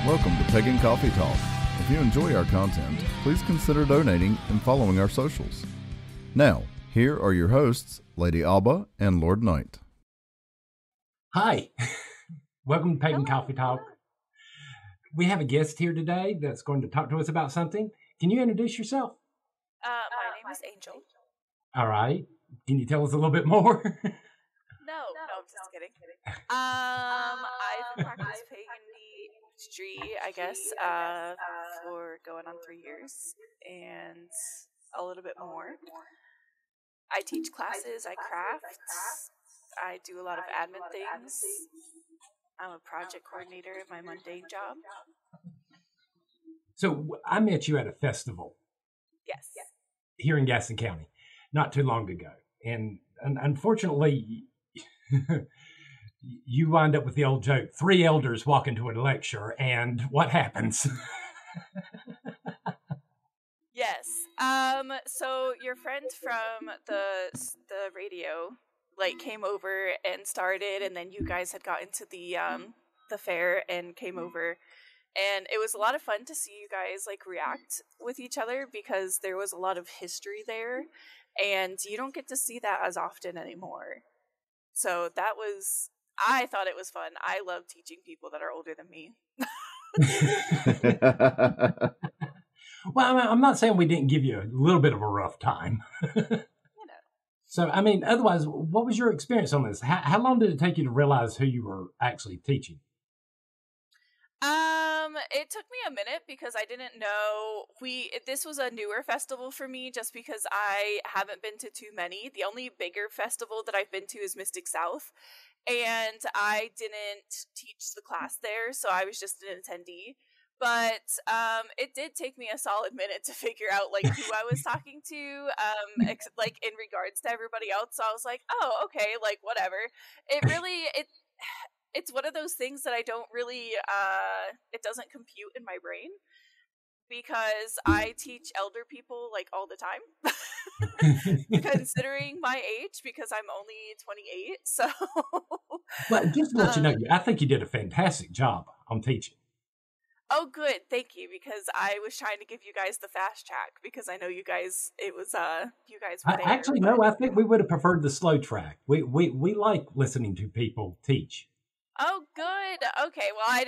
Welcome to Pagan Coffee Talk. If you enjoy our content, please consider donating and following our socials. Now, here are your hosts, Lady Alba and Lord Knight. Hi, welcome to Pagan Coffee Talk. We have a guest here today that's going to talk to us about something. Can you introduce yourself? My name is Angel. All right. Can you tell us a little bit more? No, I'm just kidding. I've practiced pagan history, I guess, for going on 3 years and a little bit more. I teach classes, I craft, I do a lot of admin things. I'm a project coordinator in my mundane job. So I met you at a festival. Yes. Here in Gaston County, not too long ago. And unfortunately, you wind up with the old joke, 3 elders walk into a lecture, and what happens? Yes. So your friend from the radio came over and started, and then you guys had gotten to the fair and came over, and it was a lot of fun to see you guys react with each other because there was a lot of history there, and you don't get to see that as often anymore. So I thought it was fun. I love teaching people that are older than me. Well, I'm not saying we didn't give you a little bit of a rough time. So, otherwise, what was your experience on this? How long did it take you to realize who you were actually teaching? It took me a minute because I didn't know this was a newer festival for me just because I haven't been to too many. The only bigger festival that I've been to is Mystic South, and I didn't teach the class there, so I was just an attendee. But it did take me a solid minute to figure out who I was talking to, in regards to everybody else. So I was like, oh, okay, whatever. It's one of those things that I don't really it doesn't compute in my brain because I teach elder people all the time, considering my age, because I'm only 28. So, well, just to let you know, I think you did a fantastic job on teaching. Oh, good. Thank you. Because I was trying to give you guys the fast track because I know you guys, you guys were there. Actually, no, I think we would have preferred the slow track. We like listening to people teach. Oh, good. Okay. Well,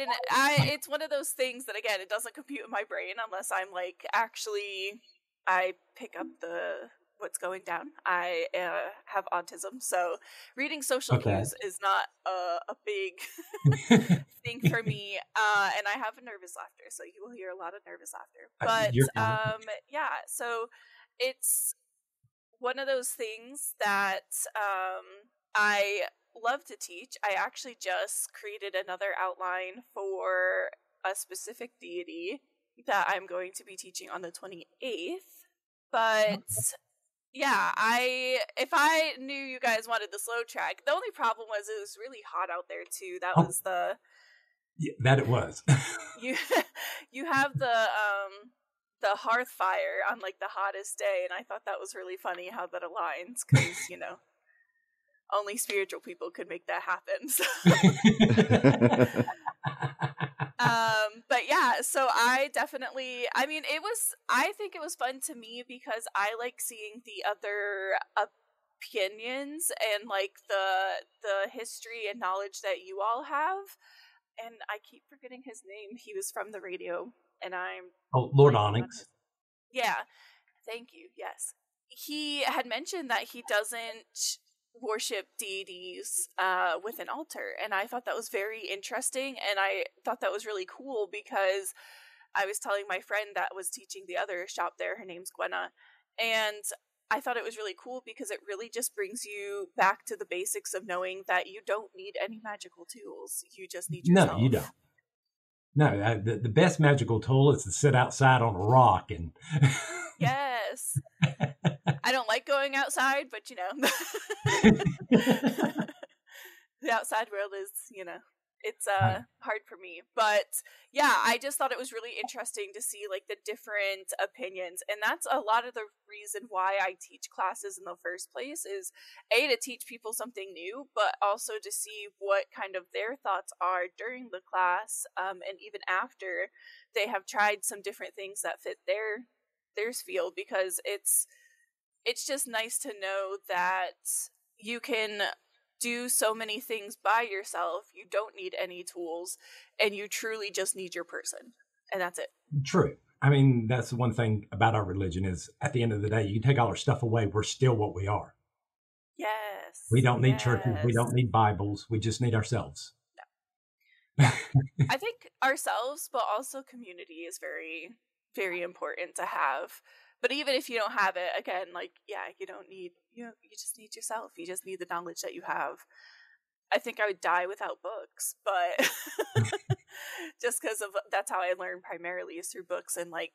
it's one of those things that, again, it doesn't compute in my brain unless I'm I pick up what's going down. I have autism, so reading social cues is not a big thing for me, and I have a nervous laughter, so you will hear a lot of nervous laughter. But yeah, so it's one of those things that I love to teach. I actually just created another outline for a specific deity that I'm going to be teaching on the 28th, but yeah, if I knew you guys wanted the slow track, the only problem was it was really hot out there too. That was that it was. You have the hearth fire on the hottest day, and I thought that was really funny how that aligns because only spiritual people could make that happen. So. But yeah, so I definitely, I think it was fun to me because I like seeing the other opinions and the history and knowledge that you all have. And I keep forgetting his name. He was from the radio, and Lord Onyx. Yeah, thank you. Yes, he had mentioned that he doesn't worship deities with an altar, and I thought that was very interesting, and I thought that was really cool because I was telling my friend that was teaching the other shop there, her name's Gwenna, and I thought it was really cool because it really just brings you back to the basics of knowing that you don't need any magical tools. You just need yourself. No, you don't. No, the best magical tool is to sit outside on a rock and... Yes. I don't like going outside, but the outside world is, It's hard for me. But yeah, I just thought it was really interesting to see like the different opinions. And that's a lot of the reason why I teach classes in the first place is A, to teach people something new, but also to see what kind of their thoughts are during the class, and even after they have tried some different things that fit their field, because it's just nice to know that you can do so many things by yourself. You don't need any tools, and you truly just need your person, and that's it. True. I mean, that's the one thing about our religion is at the end of the day, you can take all our stuff away, we're still what we are. Yes. We don't need churches. We don't need Bibles. We just need ourselves. No. I think ourselves, but also community is very, very important to have. But even if you don't have it, again, like, yeah, you don't need, you just need yourself. You just need the knowledge that you have. I think I would die without books, but just because of that's how I learn primarily is through books and like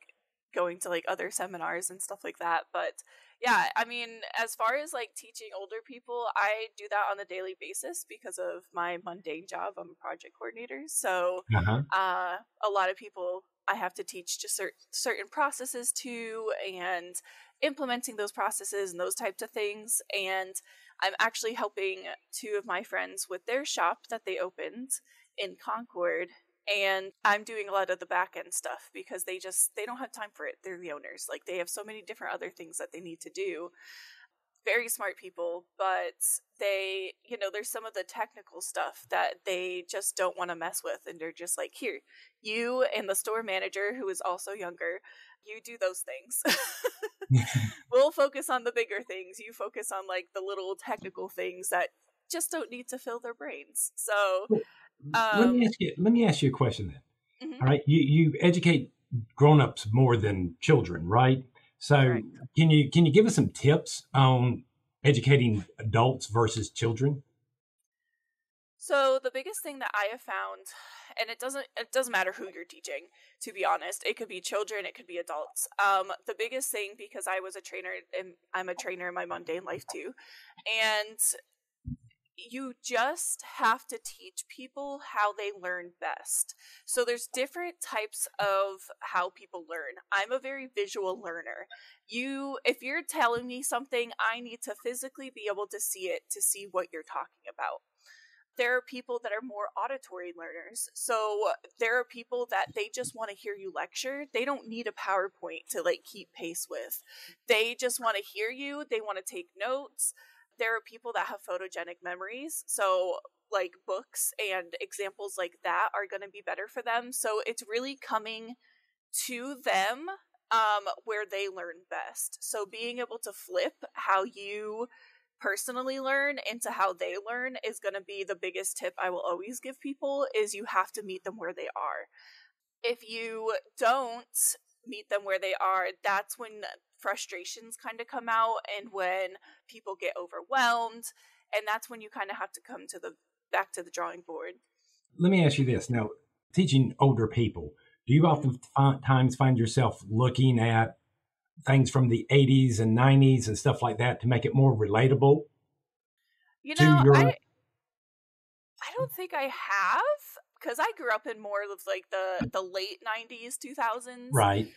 going to like other seminars and stuff like that. But yeah, I mean, as far as like teaching older people, I do that on a daily basis because of my mundane job. I'm a project coordinator. So a lot of people I have to teach just certain processes to, and implementing those processes and those types of things. And I'm actually helping two of my friends with their shop that they opened in Concord. And I'm doing a lot of the back end stuff because they don't have time for it. They're the owners. Like, they have so many different other things that they need to do. Very smart people, but they, there's some of the technical stuff that they just don't want to mess with. And they're just like, here, you and the store manager, who is also younger, you do those things. We'll focus on the bigger things. You focus on like the little technical things that just don't need to fill their brains. So let me ask you a question then. Mm-hmm. All right. You educate grown-ups more than children, right? So correct. Can you give us some tips on educating adults versus children? So the biggest thing that I have found, and it doesn't matter who you're teaching, to be honest, it could be children, it could be adults. The biggest thing, because I was a trainer and I'm a trainer in my mundane life too, and you just have to teach people how they learn best. So there's different types of how people learn. I'm a very visual learner. If you're telling me something, I need to physically be able to see it to see what you're talking about. There are people that are more auditory learners. So there are people that they just want to hear you lecture. They don't need a PowerPoint to like keep pace with. They just want to hear you. They want to take notes. There are people that have photogenic memories, so like books and examples like that are going to be better for them. So it's really coming to them where they learn best. So being able to flip how you personally learn into how they learn is going to be the biggest tip I will always give people, is you have to meet them where they are. If you don't meet them where they are, that's when frustrations kind of come out and when people get overwhelmed, and that's when you kind of have to come back to the drawing board. Let me ask you this. Now, teaching older people, do you oftentimes find yourself looking at things from the 80s and 90s and stuff like that to make it more relatable? I don't think I have, because I grew up in more of like the late 90s, 2000s. Right.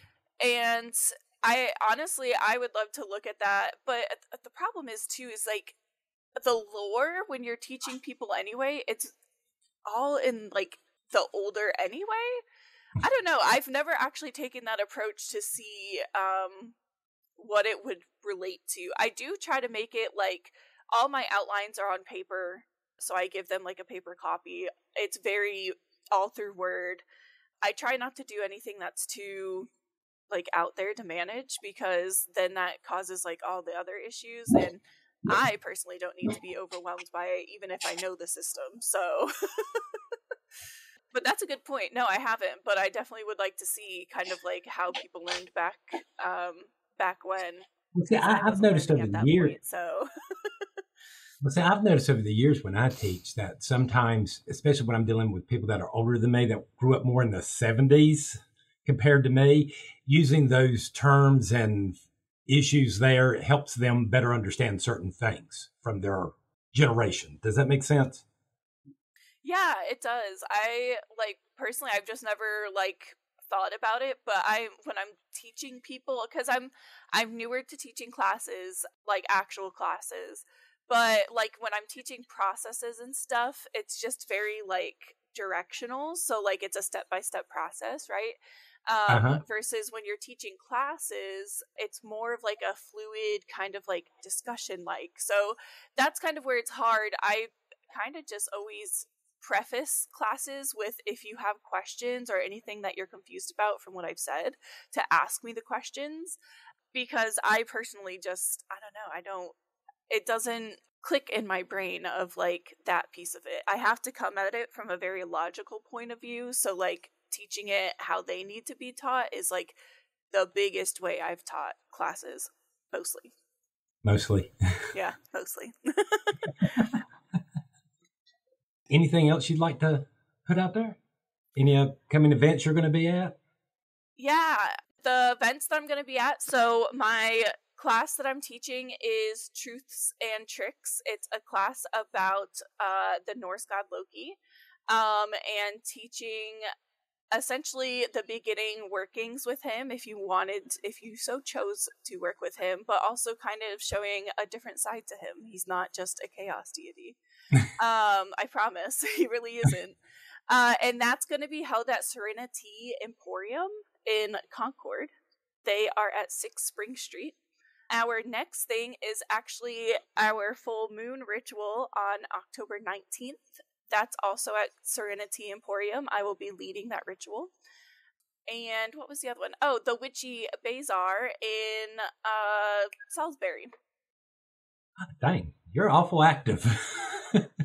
And I would love to look at that. But the problem is too, is like the lore when you're teaching people anyway, it's all in like the older anyway. I don't know. I've never actually taken that approach to see what it would relate to. I do try to make it like all my outlines are on paper. So I give them like a paper copy. It's very all through Word. I try not to do anything that's too like out there to manage, because then that causes like all the other issues, and I personally don't need to be overwhelmed by it, even if I know the system. So but that's a good point. No, I haven't, but I definitely would like to see kind of like how people learned back when. Well, see, I've noticed over the years. I've noticed over the years when I teach that sometimes, especially when I'm dealing with people that are older than me that grew up more in the 70s compared to me, using those terms and issues there helps them better understand certain things from their generation. Does that make sense? Yeah, it does. I like personally I've just never like thought about it, but when I'm teaching people, cuz I'm newer to teaching classes, like actual classes, but like when I'm teaching processes and stuff, it's just very like directional, so like it's a step-by-step process, right? Uh-huh. Versus when you're teaching classes, it's more of like a fluid kind of like discussion like. So that's kind of where it's hard. I kind of just always preface classes with, if you have questions or anything that you're confused about from what I've said, to ask me the questions, because I personally just I don't know, it doesn't click in my brain of like that piece of it. I have to come at it from a very logical point of view, so like teaching it how they need to be taught is like the biggest way I've taught classes, mostly. Mostly. Yeah, mostly. Anything else you'd like to put out there? Any upcoming events you're going to be at? Yeah, the events that I'm going to be at. So my class that I'm teaching is Truths and Tricks. It's a class about the Norse god Loki, and teaching essentially the beginning workings with him, if you so chose to work with him, but also kind of showing a different side to him. He's not just a chaos deity. I promise. He really isn't. And that's going to be held at Serenity Emporium in Concord. They are at 6 Spring Street. Our next thing is actually our full moon ritual on October 19th. That's also at Serenity Emporium. I will be leading that ritual. And what was the other one? Oh, the Witchy Bazaar in Salisbury. Dang, you're awful active.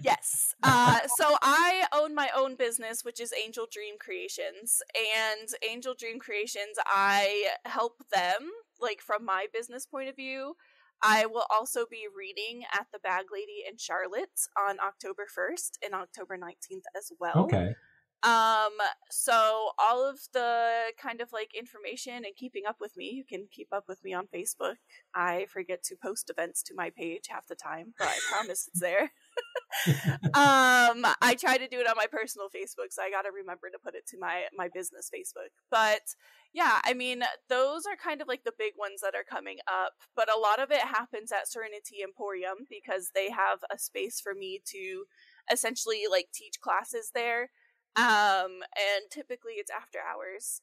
Yes. So I own my own business, which is Angel Dream Creations. And Angel Dream Creations, I help them, like from my business point of view. I will also be reading at the Bag Lady in Charlotte on October 1st and October 19th as well. Okay. So all of the kind of like information and keeping up with me, you can keep up with me on Facebook. I forget to post events to my page half the time, but I promise it's there. I try to do it on my personal Facebook, so I got to remember to put it to my business Facebook. But yeah, I mean, those are kind of like the big ones that are coming up, but a lot of it happens at Serenity Emporium because they have a space for me to essentially like teach classes there. And typically it's after hours,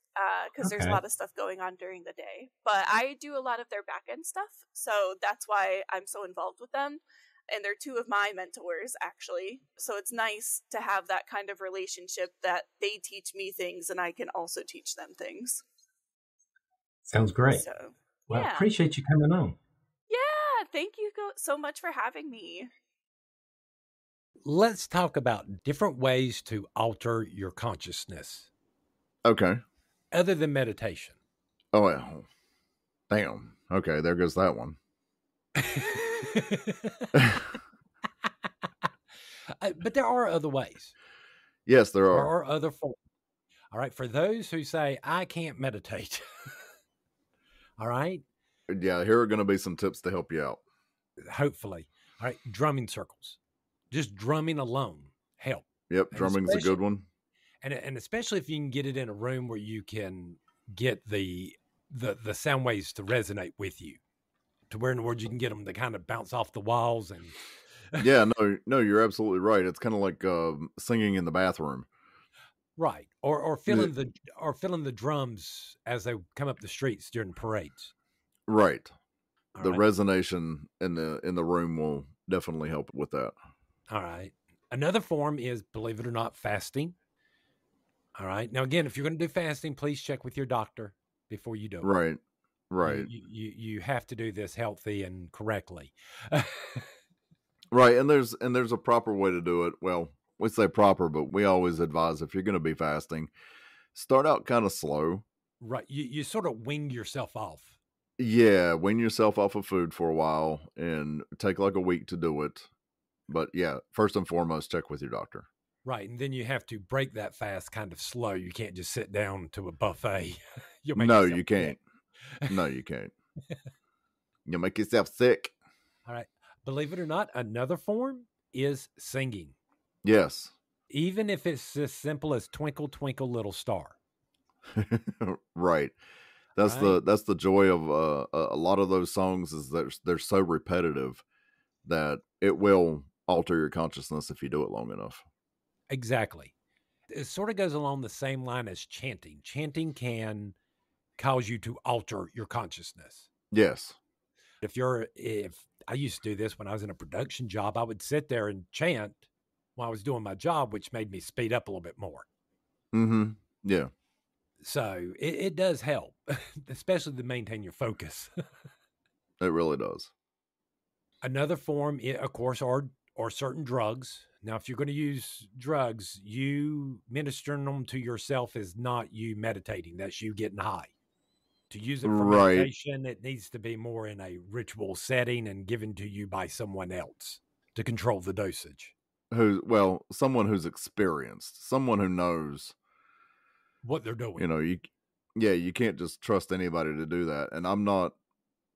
because there's a lot of stuff going on during the day, but I do a lot of their back end stuff. So that's why I'm so involved with them. And they're 2 of my mentors, actually. So it's nice to have that kind of relationship that they teach me things and I can also teach them things. Sounds great. So, well, yeah. Appreciate you coming on. Yeah, thank you so much for having me. Let's talk about different ways to alter your consciousness. Okay. Other than meditation. Oh, well. Damn. Okay, there goes that one. But there are other ways. Yes, there are. There are other forms. All right. For those who say, I can't meditate. All right. Yeah, here are going to be some tips to help you out. Hopefully. All right. Drumming circles. Just drumming alone help. Yep. Drumming's a good one. And especially if you can get it in a room where you can get the sound waves to resonate with you, to where in the words you can get them to kind of bounce off the walls. And yeah, no, you're absolutely right. It's kind of like singing in the bathroom. Right. Or feeling the drums as they come up the streets during parades. Right. The resonation in the room will definitely help with that. All right. Another form is, believe it or not, fasting. All right. Now, again, if you're going to do fasting, please check with your doctor before you do it. Right. Right. You have to do this healthy and correctly. Right. And there's a proper way to do it. Well, we say proper, but we always advise if you're going to be fasting, start out kind of slow. Right. You sort of wean yourself off. Yeah. Wean yourself off of food for a while and take like a week to do it. But yeah, first and foremost, check with your doctor. Right. And then you have to break that fast kind of slow. You can't just sit down to a buffet. No, you can't. No, you can't. You'll make yourself sick. All right. Believe it or not, another form is singing. Yes. Even if it's as simple as Twinkle, Twinkle, Little Star. Right. That's Right? that's the joy of a lot of those songs is that they're so repetitive that it will alter your consciousness if you do it long enough. Exactly. It sort of goes along the same line as chanting. Chanting can cause you to alter your consciousness. Yes. If I used to do this when I was in a production job, I would sit there and chant while I was doing my job, which made me speed up a little bit more. Mm-hmm. Yeah. So it does help, especially to maintain your focus. It really does. Another form, of course, are certain drugs. Now, if you're going to use drugs, you ministering them to yourself is not you meditating. That's you getting high. To use it for Right. meditation, it needs to be more in a ritual setting and given to you by someone else to control the dosage. Someone who's experienced, someone who knows What they're doing. You can't just trust anybody to do that. And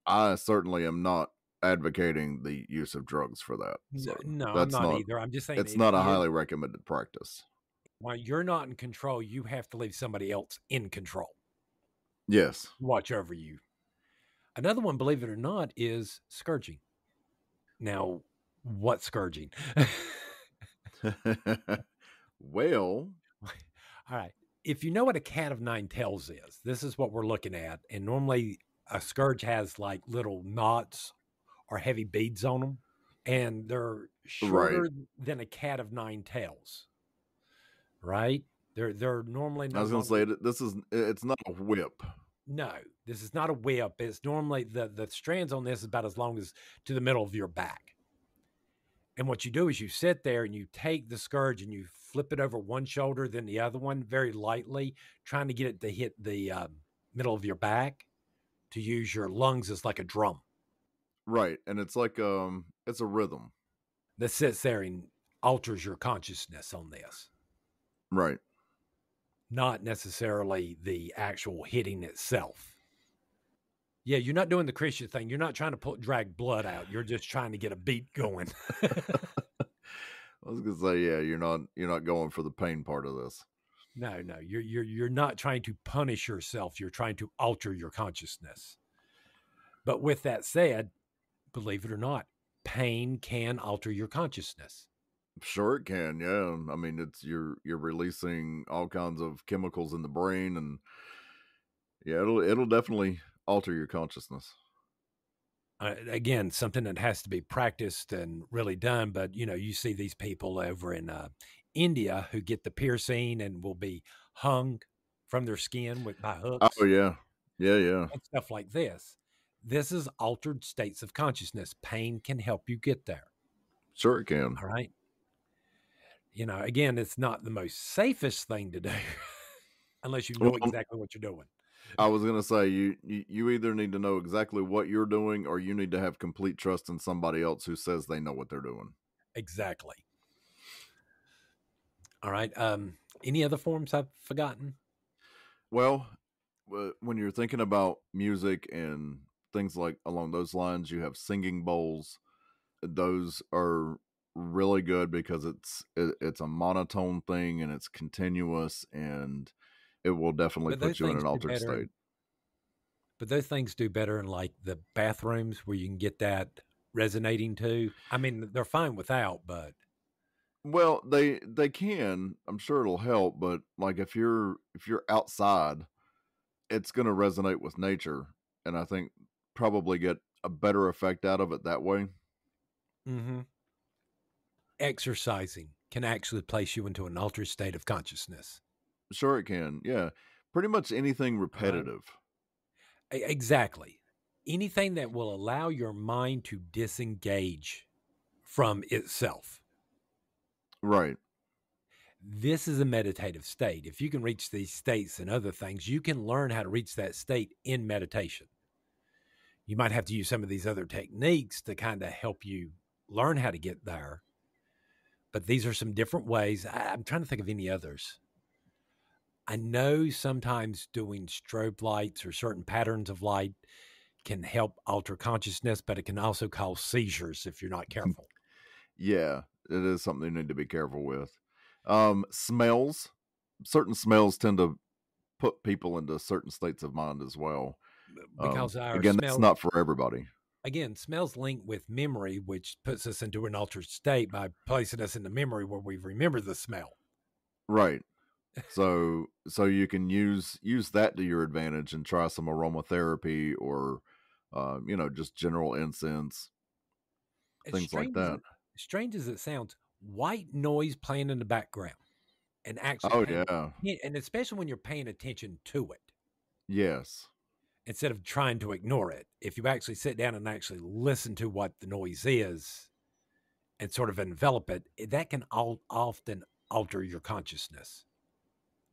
I certainly am not advocating the use of drugs for that. So No, I'm that's not either. I'm just saying it's not a highly recommended practice. While you're not in control, you have to leave somebody else in control. Yes. Watch over you. Another one, believe it or not, is scourging. Now, what scourging? Well, all right. If you know what a cat of nine tails is, this is what we're looking at. And normally a scourge has like little knots or heavy beads on them. And they're shorter than a cat of nine tails. Right? They're normally I was going to say, it's not a whip. No, this is not a whip. It's normally the strands on this is about as long as to the middle of your back. And what you do is you sit there and you take the scourge and you flip it over one shoulder, then the other one very lightly, trying to get it to hit the middle of your back to use your lungs as like a drum. Right. And it's like, it's a rhythm that sits there and alters your consciousness on this. Right. Not necessarily the actual hitting itself. Yeah, you're not doing the Christian thing. You're not trying to drag blood out. You're just trying to get a beat going. I was gonna say, yeah, you're not going for the pain part of this. No, you're not trying to punish yourself. You're trying to alter your consciousness. But with that said, believe it or not, pain can alter your consciousness. Sure it can, yeah. I mean, you're releasing all kinds of chemicals in the brain, and yeah, it'll definitely alter your consciousness. Again, something that has to be practiced and really done. But you see these people over in India who get the piercing and will be hung from their skin by hooks. Oh yeah, yeah, and stuff like this. This is altered states of consciousness. Pain can help you get there. Sure it can. All right. Again, it's not the most safest thing to do unless you know exactly what you're doing. I was going to say, you either need to know exactly what you're doing or you need to have complete trust in somebody else who says they know what they're doing. Exactly. All right. Any other forms I've forgotten? Well, when you're thinking about music and things like along those lines, you have singing bowls. Those are really good because it's a monotone thing and it's continuous, and it will definitely put you in an altered state. But those things do better in like the bathrooms where you can get that resonating too. I mean, they're fine without, but well, they can. I'm sure it'll help, but like if you're outside, it's going to resonate with nature, and I think probably get a better effect out of it that way. Mm-hmm. Exercising can actually place you into an altered state of consciousness. Sure it can. Yeah. Pretty much anything repetitive. Exactly. Anything that will allow your mind to disengage from itself. Right. This is a meditative state. If you can reach these states and other things, you can learn how to reach that state in meditation. You might have to use some of these other techniques to kind of help you learn how to get there. But these are some different ways. I'm trying to think of any others. I know sometimes doing strobe lights or certain patterns of light can help alter consciousness, but it can also cause seizures if you're not careful. Yeah, it is something you need to be careful with. Smells. Certain smells tend to put people into certain states of mind as well. Because our Again, that's smells, not for everybody. again, smells link with memory, which puts us into an altered state by placing us in the memory where we remember the smell. Right. So you can use that to your advantage and try some aromatherapy or just general incense, As things like that. strange as it sounds, white noise playing in the background and actually Oh paying, yeah. and especially when you're paying attention to it Yes. instead of trying to ignore it. If you actually sit down and actually listen to what the noise is and sort of envelop it, that can often alter your consciousness.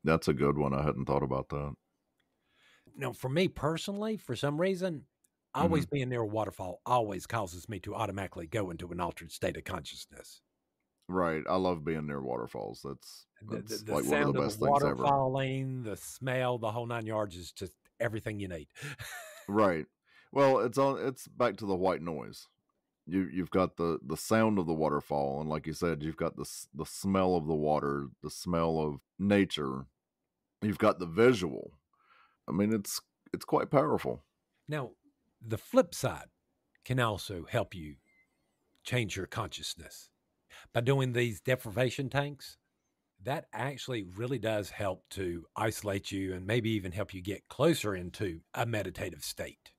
That's a good one. I hadn't thought about that. Now, for me personally, for some reason, always being near a waterfall always causes me to automatically go into an altered state of consciousness. Right. I love being near waterfalls. That's The like one of sound the of the best things water ever. falling, the smell, the whole 9 yards is just everything you need. Right. Well, it's back to the white noise. You've got the sound of the waterfall, and like you said, you've got the smell of the water, the smell of nature. You've got the visual. I mean, it's quite powerful. Now, the flip side can also help you change your consciousness by doing these deprivation tanks. That actually really does help to isolate you and maybe even help you get closer into a meditative state.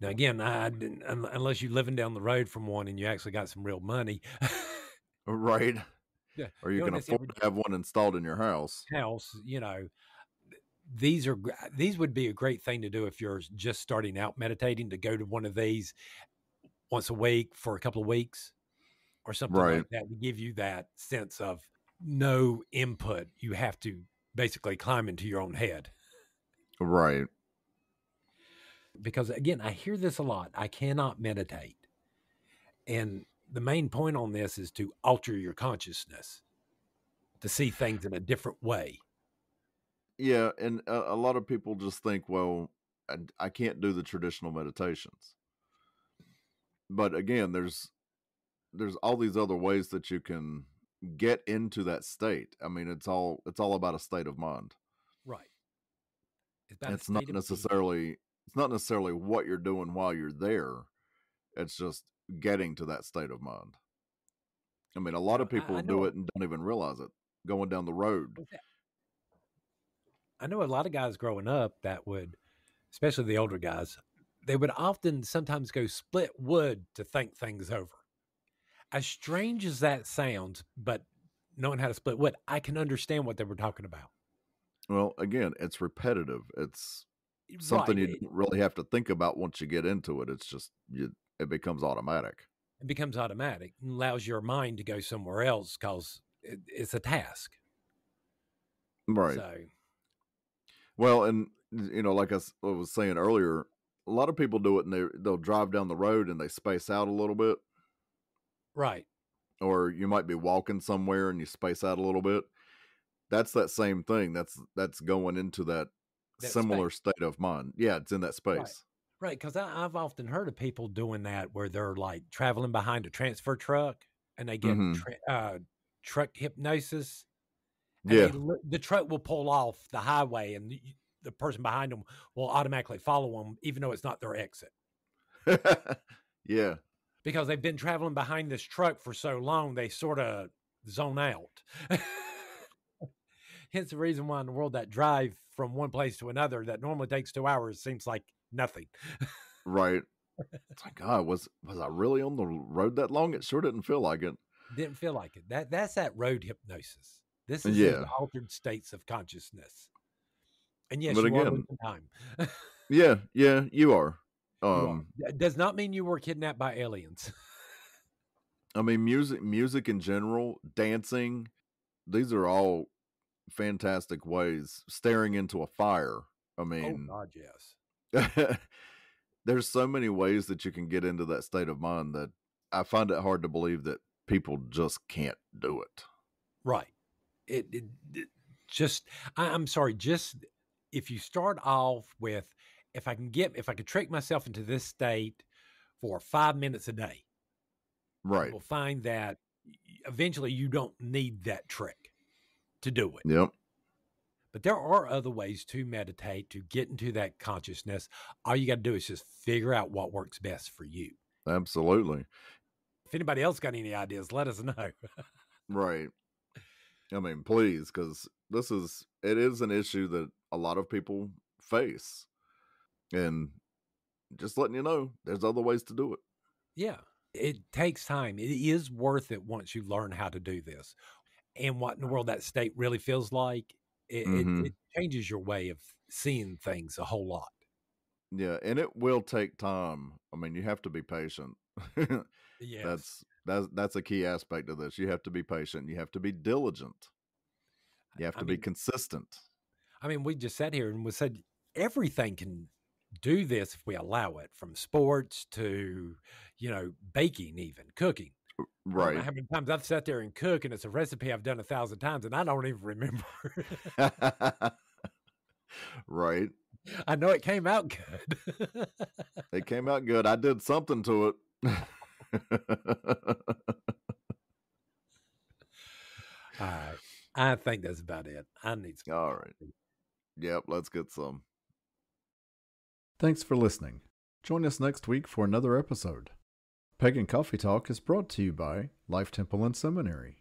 Now, again, unless you're living down the road from one and you actually got some real money, Right. yeah, Or you can afford to have one installed in your house. These would be a great thing to do if you're just starting out meditating, to go to one of these once a week for a couple of weeks or something Right. like that, to give you that sense of no input. You have to basically climb into your own head. Right. Because again, I hear this a lot. I cannot meditate. And the main point on this is to alter your consciousness, to see things in a different way. Yeah, and a lot of people just think, well, I can't do the traditional meditations. But again, there's all these other ways that you can get into that state. I mean, it's all about a state of mind. Right. It's about It's not necessarily what you're doing while you're there. It's just getting to that state of mind. I mean, a lot of people do it and don't even realize it. Going down the road. I know a lot of guys growing up that would, especially the older guys, they would often sometimes go split wood to think things over. As strange as that sounds, but knowing how to split wood, I can understand what they were talking about. Well, again, it's repetitive. It's something you don't really have to think about once you get into it. It's just it becomes automatic. It becomes automatic and allows your mind to go somewhere else because it's a task. Right. So, well, and like I was saying earlier, a lot of people do it and they'll drive down the road and they space out a little bit. Right. Or you might be walking somewhere and you space out a little bit. That's that same thing. That's going into that similar state of mind. Yeah, it's in that space. Right, because I've often heard of people doing that where they're like traveling behind a transfer truck and they get truck hypnosis. And the truck will pull off the highway and the person behind them will automatically follow them, even though it's not their exit. Yeah. Because they've been traveling behind this truck for so long, they sort of zone out. Hence the reason why in the world that drive from one place to another that normally takes 2 hours seems like nothing. Right. It's like, God, was I really on the road that long? It sure didn't feel like it. Didn't feel like it. That's that road hypnosis. This is the altered states of consciousness. And yes, but you are losing time. yeah, you are. That does not mean you were kidnapped by aliens. I mean, music in general, dancing, these are all fantastic ways. Staring into a fire. I mean, oh God, yes. There's so many ways that you can get into that state of mind that I find it hard to believe that people just can't do it. Right. I'm sorry, just if you start off with, if I could trick myself into this state for 5 minutes a day, right, you will find that eventually you don't need that trick to do it. Yep. But there are other ways to meditate, to get into that consciousness. All you got to do is just figure out what works best for you. Absolutely. If anybody else got any ideas, let us know. Right. I mean, please, because it is an issue that a lot of people face. And just letting you know, there's other ways to do it. Yeah. It takes time. It is worth it once you learn how to do this. And what in the world that state really feels like, it changes your way of seeing things a whole lot. Yeah, and it will take time. I mean, you have to be patient. Yes. That's a key aspect of this. You have to be patient. You have to be diligent. You have to be consistent. I mean, we just sat here and we said everything can do this if we allow it, from sports to, baking, even cooking. Right. I don't know how many times I've sat there and cook, and it's a recipe I've done 1,000 times, and I don't even remember. Right. I know it came out good. It came out good. I did something to it. All right. I think that's about it. I need some. All right. Yep, let's get some. Thanks for listening. Join us next week for another episode. Pagan Coffee Talk is brought to you by Life Temple and Seminary.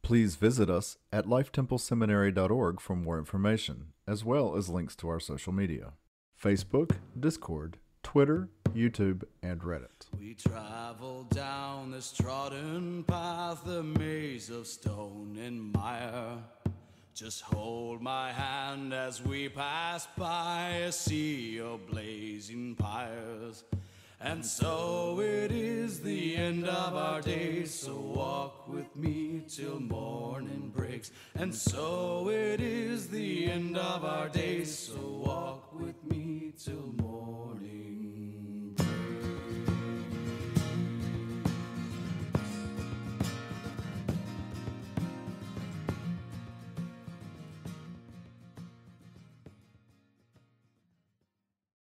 Please visit us at lifetempleseminary.org for more information, as well as links to our social media: Facebook, Discord, Twitter, YouTube, and Reddit. We travel down this trodden path, a maze of stone and mire. Just hold my hand as we pass by a sea of blazing pyres. And so it is the end of our days, so walk with me till morning breaks. And so it is the end of our days, so walk with me till morning